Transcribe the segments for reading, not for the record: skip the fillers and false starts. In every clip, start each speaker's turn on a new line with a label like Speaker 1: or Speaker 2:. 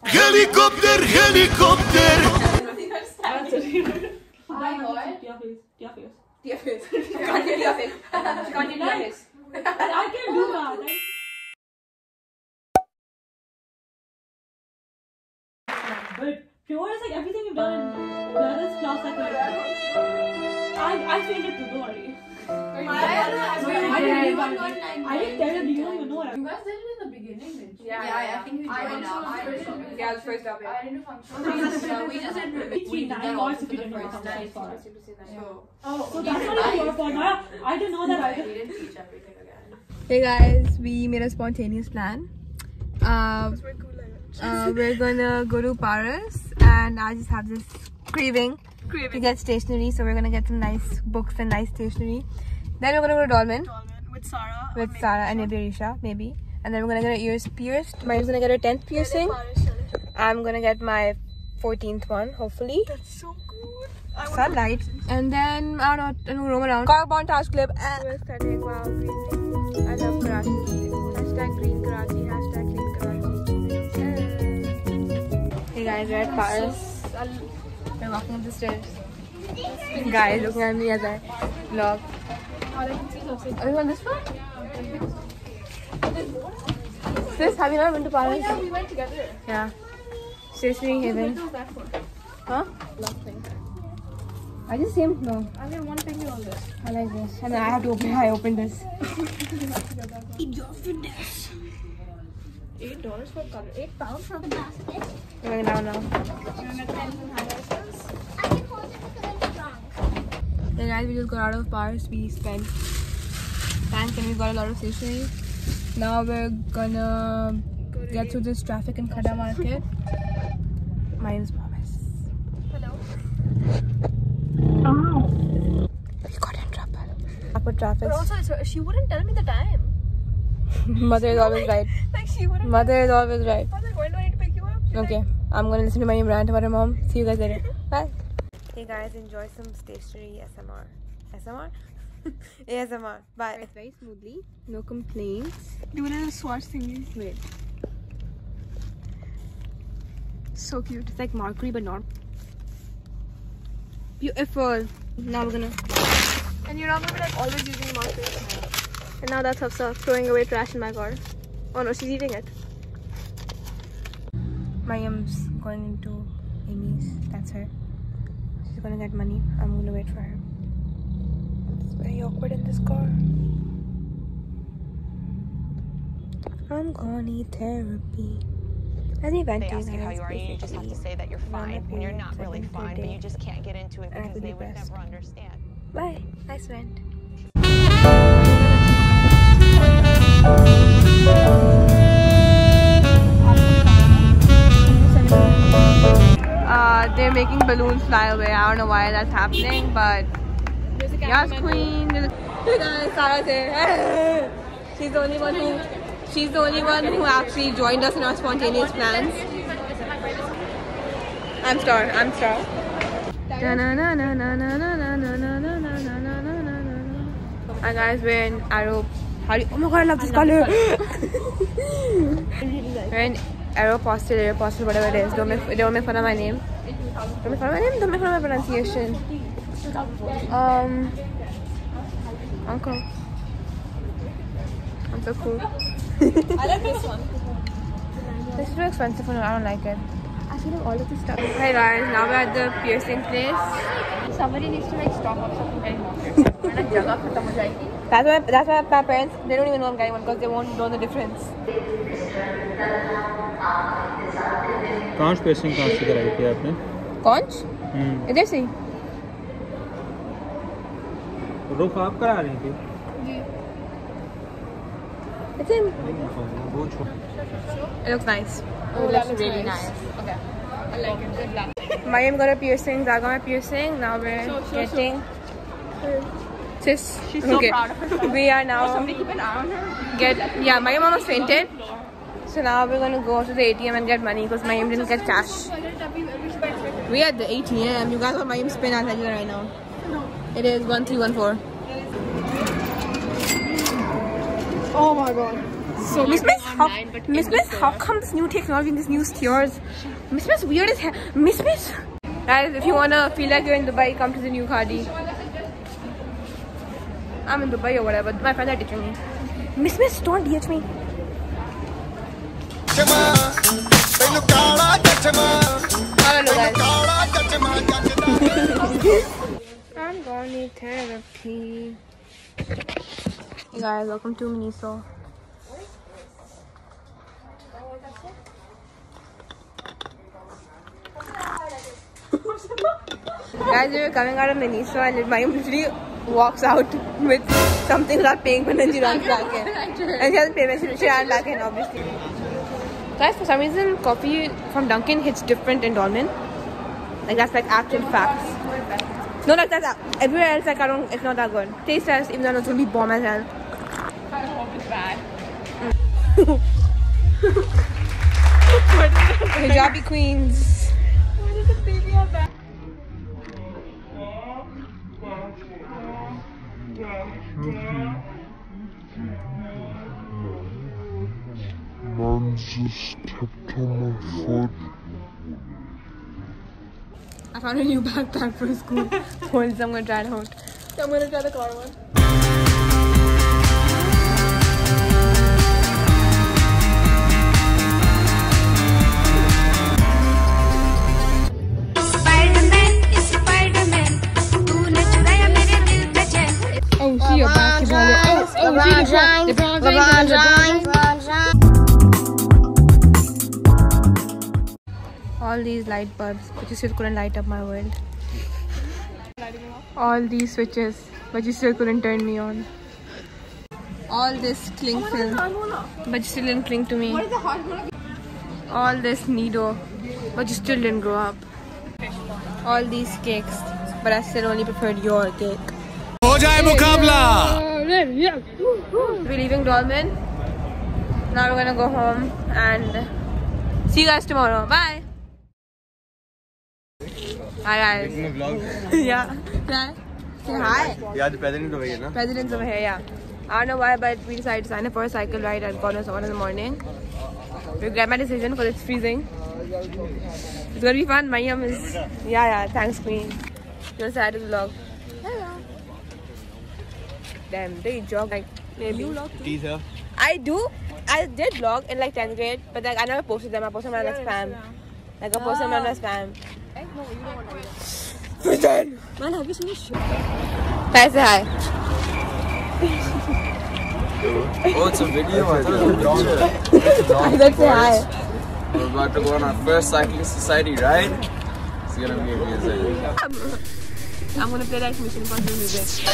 Speaker 1: Helicopter, helicopter.
Speaker 2: I can do that. But pure is like everything you've done. That is plus like I failed it too. Don't worry. I didn't tell you. You don't even know what I.
Speaker 3: You guys did it in the beginning, didn't you?
Speaker 4: Yeah, I think we did it now.
Speaker 3: Yeah, it's first up.
Speaker 4: I didn't do function.
Speaker 3: We just did.
Speaker 2: We did that
Speaker 3: also
Speaker 2: if you
Speaker 3: for
Speaker 2: didn't
Speaker 3: the
Speaker 2: know
Speaker 3: first
Speaker 2: how
Speaker 3: time.
Speaker 2: far.
Speaker 3: So
Speaker 2: So that's not even your fault. I didn't know that either.
Speaker 3: we didn't teach everything again.
Speaker 4: Hey guys, we made a spontaneous plan. We're gonna go to Paris, and I just have this craving to get stationery, so we're gonna get some nice books and nice stationery. Then we're gonna go to Dolmen
Speaker 2: With Sarah.
Speaker 4: and maybe Risha, maybe. And then we're gonna get our ears pierced. Mariam's gonna get her 10th piercing. I'm gonna get my 14th one, hopefully.
Speaker 2: That's so cool.
Speaker 4: Sunlight. And then I don't know, roam around. Car montage clip. Aesthetic, wow, green. I love Karachi. Hashtag green Karachi. Hashtag clean Karachi. Hey guys, we're at Paris. We're walking up the stairs. Guys, looking at me as I vlog. Are you on this one? Sis, have you not been to Paris?
Speaker 3: Yeah, we went together.
Speaker 4: Yeah. Stationery Haven. Huh? I just same no.
Speaker 3: I get one finger on this.
Speaker 4: I like this. And then I have to open I opened this.
Speaker 3: $8 for color. £8 for the basket.
Speaker 4: We're going down now. Hey guys, we just got out of Paris. We spent thanks and we got a lot of stationery. Now we're gonna get through this traffic in Khada Market. My name is Promise.
Speaker 3: Hello.
Speaker 4: Oh. We got in trouble. Awkward traffic.
Speaker 3: But also, she wouldn't tell me the time.
Speaker 4: Mother is always right.
Speaker 3: Like she wouldn't.
Speaker 4: Mother is always right.
Speaker 3: I was like, when do I need to pick you up? She's
Speaker 4: Okay, I'm gonna listen to my rant about her mom. See you guys later. Bye. Hey guys, enjoy some stationery ASMR. ASMR? ASMR. Bye. It's very smoothly. No complaints.
Speaker 2: Do a little swatch thingy.
Speaker 4: Wait.
Speaker 2: So cute.
Speaker 4: It's like markery but not. Beautiful. Now we're gonna.
Speaker 2: And you're not gonna be like always using markers. And now that's Hafsa throwing away trash in my car. Oh no, she's eating it.
Speaker 4: Mariam's going into Amy's. That's her. She's gonna get money. I'm gonna wait for her. It's very awkward in this car. I'm gonna need therapy.
Speaker 5: They ask you how you are, you just have to say that you're fine when you're not really fine, but you just can't get into it because they would never understand.
Speaker 4: Bye. Nice friend. They're making balloons fly away. I don't know why that's happening, but yes, queen. Hey guys, Sarah's here. She's the only one who actually joined us in our spontaneous plans. I'm Star. Hi guys, we're in Arrow. Oh my god, I love this color. We're in Aeropostale, whatever it is. Don't make fun of my name. Don't make fun of my pronunciation. Uncle. I'm so cool.
Speaker 3: I like this one.
Speaker 4: This is too expensive for me. I don't like it. I feel like all of this stuff. Hey guys, now we're at the piercing place.
Speaker 3: Somebody needs to like stop us from getting water.
Speaker 4: That's why my parents, they don't even know I'm getting one because they won't know the difference.
Speaker 6: कांच piercing कहाँ से कराई थी आपने?
Speaker 4: कांच? इधर से ही?
Speaker 6: रुख आप करा रही थी?
Speaker 3: जी.
Speaker 4: It's in.
Speaker 6: बहुत छोटा.
Speaker 4: It looks nice.
Speaker 3: Oh, that looks really nice. Okay. I like it. Good luck.
Speaker 4: Mariam got a piercing, I got my piercing. Now we're getting. Sis.
Speaker 3: She's so proud of herself.
Speaker 4: We are now.
Speaker 3: Somebody keep an eye on her.
Speaker 4: Yeah, Mariam almost fainted. So now we're gonna go to the ATM and get money because Mariam didn't get cash. We at the ATM. You guys want Mariam's pin? I'll tell you right now. It is 1314. Oh my god. So Miss, how come this new technology and this new stairs? Miss, weird as hell. Miss. Guys, if you wanna feel like you're in Dubai, come to the new Khadi. I'm in Dubai or whatever. My friends are teaching me. Miss, don't DH me. I'm gonna need therapy. Hey guys, welcome to Miniso. Guys, we were coming out of Miniso and Mayum literally walks out with something not paying but then she runs back in. And she hasn't paid, she ran back in obviously. Guys, for some reason coffee from Dunkin' hits different in Dolmen. Like that's like actual facts. No, like that's everywhere else like it's not that good. Taste test, even though it's gonna be bomb as hell.
Speaker 3: I hope it's bad.
Speaker 4: Hijabi queens.
Speaker 3: Why does the baby have that?
Speaker 1: Mom just stepped on my foot.
Speaker 4: I found a new backpack for school. Hold, so I'm gonna try it out. So I'm gonna try the car one. Oh, she a basketball. LeBron James. All these light bulbs, but you still couldn't light up my world. All these switches, but you still couldn't turn me on. All this cling film, but you still didn't cling to me. All this Nido, but you still didn't grow up. All these cakes, but I still only preferred your cake.
Speaker 1: हो जाए मुकाबला.
Speaker 4: We're leaving Dolmen. Now we're gonna go home and see you guys tomorrow. Bye. Hi guys. Yeah. Say hi.
Speaker 6: Yeah, the president over here, na?
Speaker 4: President's over here, yeah. I don't know why, but we decided to sign up for a cycle ride at God knows 1 in the morning. We regret my decision because it's freezing. It's gonna be fun. Mayam is... Yeah, thanks queen. You're sad to the vlog. Hello. Damn, they jog like maybe. You vlog
Speaker 6: Teaser.
Speaker 4: I do. I did vlog in like 10th grade, but like I never posted them. I posted them on like spam. Like I posted them on spam.
Speaker 3: No, you don't want to do that.
Speaker 4: Pretend.
Speaker 3: Man, have you seen this shit?
Speaker 4: Guys, say hi.
Speaker 7: Oh, it's a video. I thought it was a picture.
Speaker 4: I said say hi.
Speaker 7: We're about to go on our first cycling society ride. It's gonna be amazing.
Speaker 4: I'm gonna play like Mission Impossible music.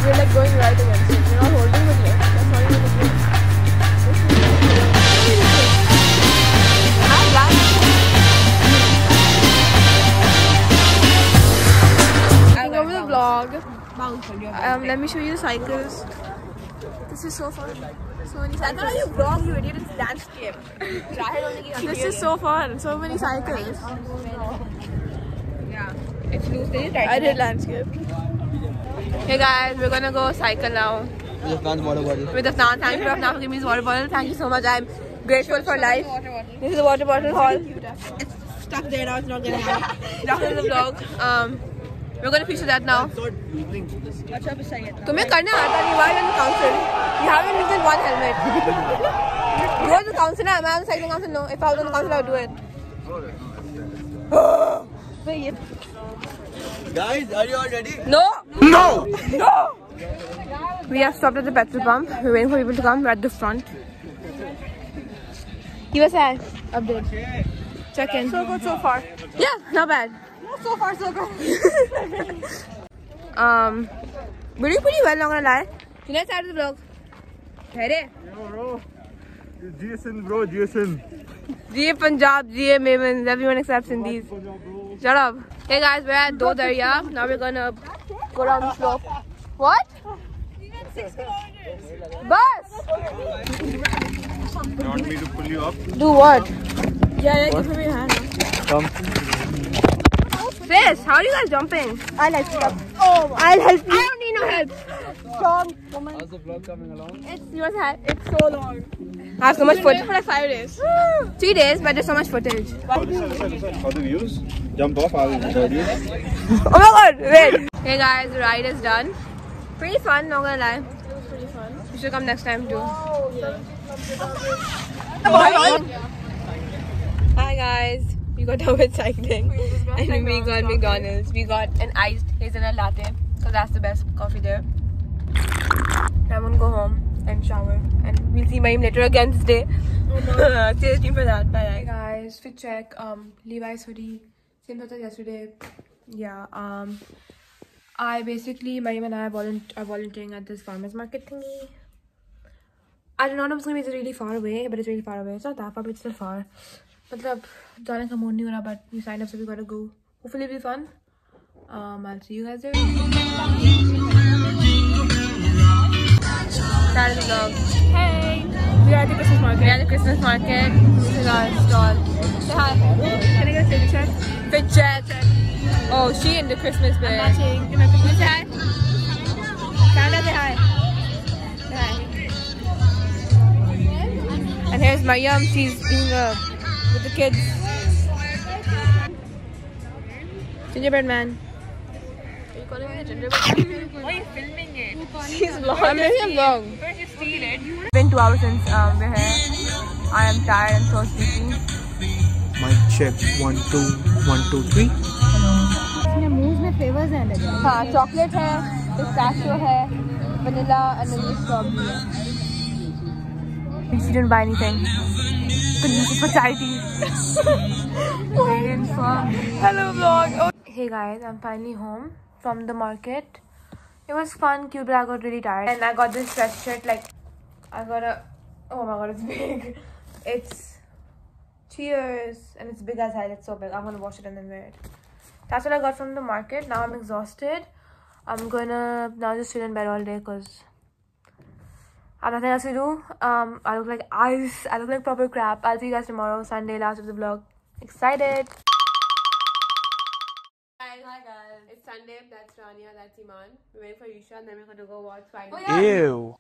Speaker 4: We're like going right against it. We're not holding it yet. That's not even the game. Over the vlog. Let me show you the cycles. This is so fun. So many cycles. I thought you vlog, you idiot. It's landscape. This is so fun. So many cycles. Yeah. It's loose. I did landscape. Hey guys, we're gonna go cycle now.
Speaker 6: With Afnan's water bottle.
Speaker 4: With Afnan. Thank you, Afnan, for giving me his water bottle. Thank you so much. I'm grateful for life. This is a water bottle haul. It's stuck there now. It's not getting out. After the vlog. We're gonna feature that now. तुम्हें करना आता नहीं. Why on the council? You haven't even one helmet. You are the council. I'm on the cycling council. No, if I was on the council, I would do it.
Speaker 6: Guys, are you all ready?
Speaker 4: No. We have stopped at the petrol pump. We're waiting for people to come. We're at the front. Give us an update. Check in. So good so far. Yeah, not bad. So far, so good. We're doing pretty well, not gonna lie. Tonight's side of the vlog. Ready?
Speaker 6: Yo, bro. GSN, bro, GSN.
Speaker 4: GA Punjab, GA Mavens, everyone except Sindhis. Shut up. Hey guys, we're at Do Darya. Now we're gonna go down the slope. What? We went 6 kilometers. Bus!
Speaker 6: You want me to pull you up?
Speaker 4: Do what?
Speaker 2: Yeah, give me your hand.
Speaker 6: Come.
Speaker 4: Sis, how are you guys jumping? I'll help you up. Oh, I'll help you. I don't need no help. Strong woman.
Speaker 7: How's the vlog coming along?
Speaker 4: It's so long. I have so much footage for like 5 days. 3 days, but there's so much footage.
Speaker 6: How the views? Jump off, I'll show you.
Speaker 4: Oh my god, wait. Hey guys, the ride is done. Pretty fun, not gonna lie. It was pretty fun. You should come next time too. Hi guys, we got done with cycling and we got McDonald's. We got an iced hazelnut latte because that's the best coffee there. I'm gonna go home and shower and we'll see Mahim later again this day. Stay tuned for that. Bye. Hey guys, fit check. Levi's hoodie, same as yesterday. Yeah. Mahim and I are volunteering at this farmers market thingy. I did not know it was gonna be really far away, but it's really far away. It's not that far, but it's still far. But we signed up, so we gotta go. Hopefully it'll be fun. I'll see you guys there. Start of the vlog. Hey! We are at the Christmas market. This is our stall. Say hi. Can I get a fit check? Fit check. Oh, she in the Christmas bit. I'm matching. Say hi. Santa, say hi. Say hi. And here's Mariam. She's being with the kids. Gingerbread man. Are you calling me a gingerbread man? Why are you filming it? She's vlogging. I'm making a vlog. First you steal it. It's been 2 hours since we're here. I am tired and so sleepy.
Speaker 6: Mic check 1 2 1 2 3.
Speaker 3: इसमें moves में flavours हैं लगे।
Speaker 4: हाँ, chocolate है, pistachio है, vanilla and then strawberry. She didn't buy anything. Couldn't use it for charity. Hello vlog. Hey guys, I'm finally home from the market. It was fun, cute, but I got really tired. And I got this sweatshirt, like, oh my god, it's big. It's cheers, and it's big as hell. It's so big. I'm gonna wash it and then wear it. That's what I got from the market. Now I'm exhausted. I'm gonna now just chill in bed all day because I have nothing else to do. I look like ice. I look like proper crap. I'll see you guys tomorrow, Sunday, last of the vlog. Excited. Hi guys. It's Sunday. That's Rania. That's Iman. We're waiting for Isha and then we're gonna go watch Spider-Man.
Speaker 6: Oh, yeah. Ew.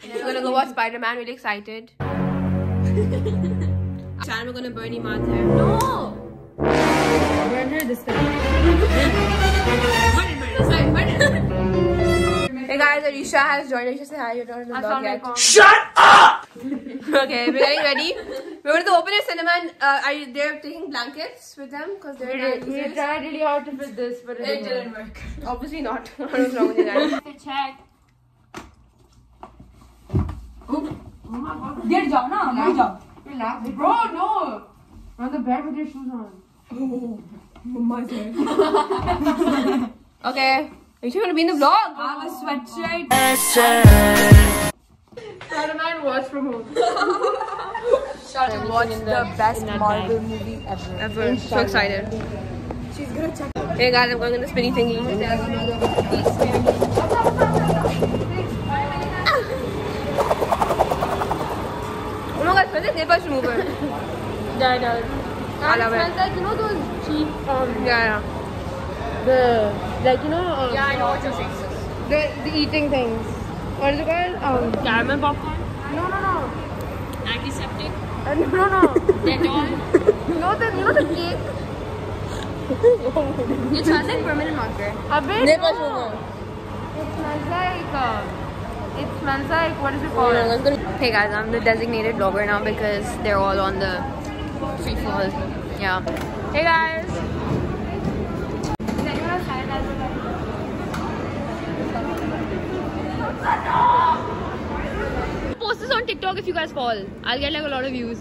Speaker 4: And then we're gonna go watch Spider-Man. Really excited. And we're gonna burn Iman's hair. No! Burn her this time. Burn it. Hey guys, Arisha has joined. Arisha, say hi. You're not in the vlog yet.
Speaker 6: Shut up!
Speaker 4: Okay, we're getting ready. We're going to the open air cinema and they're taking blankets with them because they're
Speaker 3: We tried really hard to fit this, but
Speaker 4: it didn't work. Obviously not. What's wrong with you guys?
Speaker 3: check.
Speaker 2: Get down now. Get down.
Speaker 3: Relax. Bro, no! On the bed with your shoes on.
Speaker 4: Okay. Are you going to be in the vlog?
Speaker 2: I have a sweatshirt.
Speaker 3: Spider-Man watch from home.
Speaker 4: Watch the best Marvel movie ever. So excited. She's gonna check. Hey guys, I'm going in the spinny thingy. Oh my god, it smells like nail polish remover.
Speaker 3: Yeah, it does.
Speaker 4: I love it.
Speaker 3: It smells like, you know those cheap,
Speaker 4: Yeah.
Speaker 3: like, you know,
Speaker 5: Yeah, I know what you're saying.
Speaker 3: the eating things. What is it called?
Speaker 5: Caramel popcorn?
Speaker 3: No.
Speaker 5: Antiseptic?
Speaker 3: No.
Speaker 5: Dettol?
Speaker 3: You know the cake?
Speaker 5: It smells like permanent marker.
Speaker 3: A bit.
Speaker 4: Nail polish remover.
Speaker 3: It smells like, what is it called?
Speaker 5: Hey guys, I'm the designated vlogger now because they're all on the free fall. Yeah.
Speaker 4: Hey guys.
Speaker 5: Post this on TikTok if you guys fall. I'll get like a lot of views.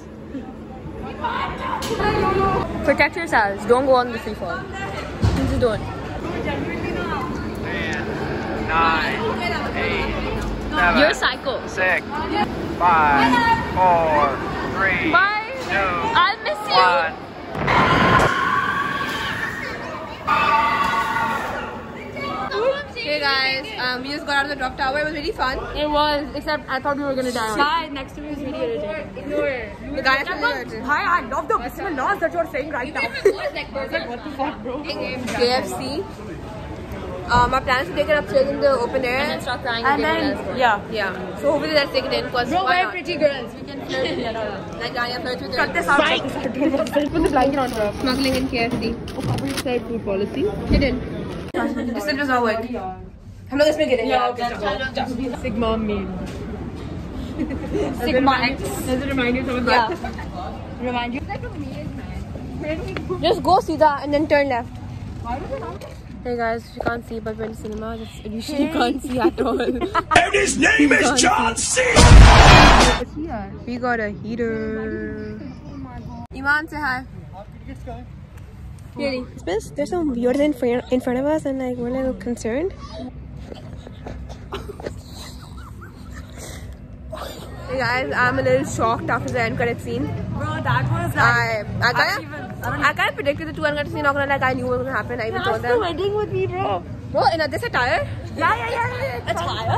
Speaker 4: Protect yourselves. Don't go on the free fall. Just don't.
Speaker 8: 9, 8, 7,
Speaker 5: You're psycho.
Speaker 8: 6, 5, 4, 3,
Speaker 5: Bye.
Speaker 8: 2,
Speaker 5: I'll miss you.
Speaker 8: 1.
Speaker 4: Hey guys. guys, we just got out of the drop tower. It was really fun.
Speaker 3: It was, except I thought we were gonna die. The guy next to me was really irritating. Ignore it.
Speaker 4: The guy next to me was irritating.
Speaker 2: Hi, I love the bismillah that you're saying right now.
Speaker 3: What the fuck, bro?
Speaker 4: KFC. Our plan is to take it upstairs in the open air
Speaker 3: And then start crying
Speaker 2: And
Speaker 3: again.
Speaker 2: then,
Speaker 4: yeah. So hopefully let's take it in because
Speaker 3: Bro,
Speaker 4: why
Speaker 3: we're
Speaker 4: not?
Speaker 3: pretty girls. We can flirt together.
Speaker 4: Like Rania flirts with
Speaker 2: cut
Speaker 4: her.
Speaker 2: this out.
Speaker 3: Put the blanket on top.
Speaker 4: Smuggling in KFC.
Speaker 3: Said food policy.
Speaker 4: Hidden. This does not work. हम लोग इसमें गिरेंगे.
Speaker 3: Yeah, okay. Sigma mean. Sigma X. Does it remind you of something?
Speaker 4: Yeah.
Speaker 3: Remind you?
Speaker 4: Just go Sida and then turn left. Hey guys, you can't see, but we're in cinema. You can't see at all.
Speaker 1: And his name is John C.
Speaker 4: We got a heater. Iman, say hi. Really? There's some weird in front of us, and like we're a little concerned. Hey guys, I'm a little shocked after the end credit scene.
Speaker 2: Bro, that was like...
Speaker 4: I kind of predicted the two end credit scene. Not gonna like I knew what was gonna happen. I even told them.
Speaker 2: wedding with me, bro.
Speaker 4: Bro, in this attire?
Speaker 2: Yeah.
Speaker 4: Attire?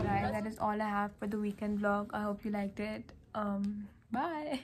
Speaker 3: Guys, that is all I have for the weekend vlog. I hope you liked it. Bye.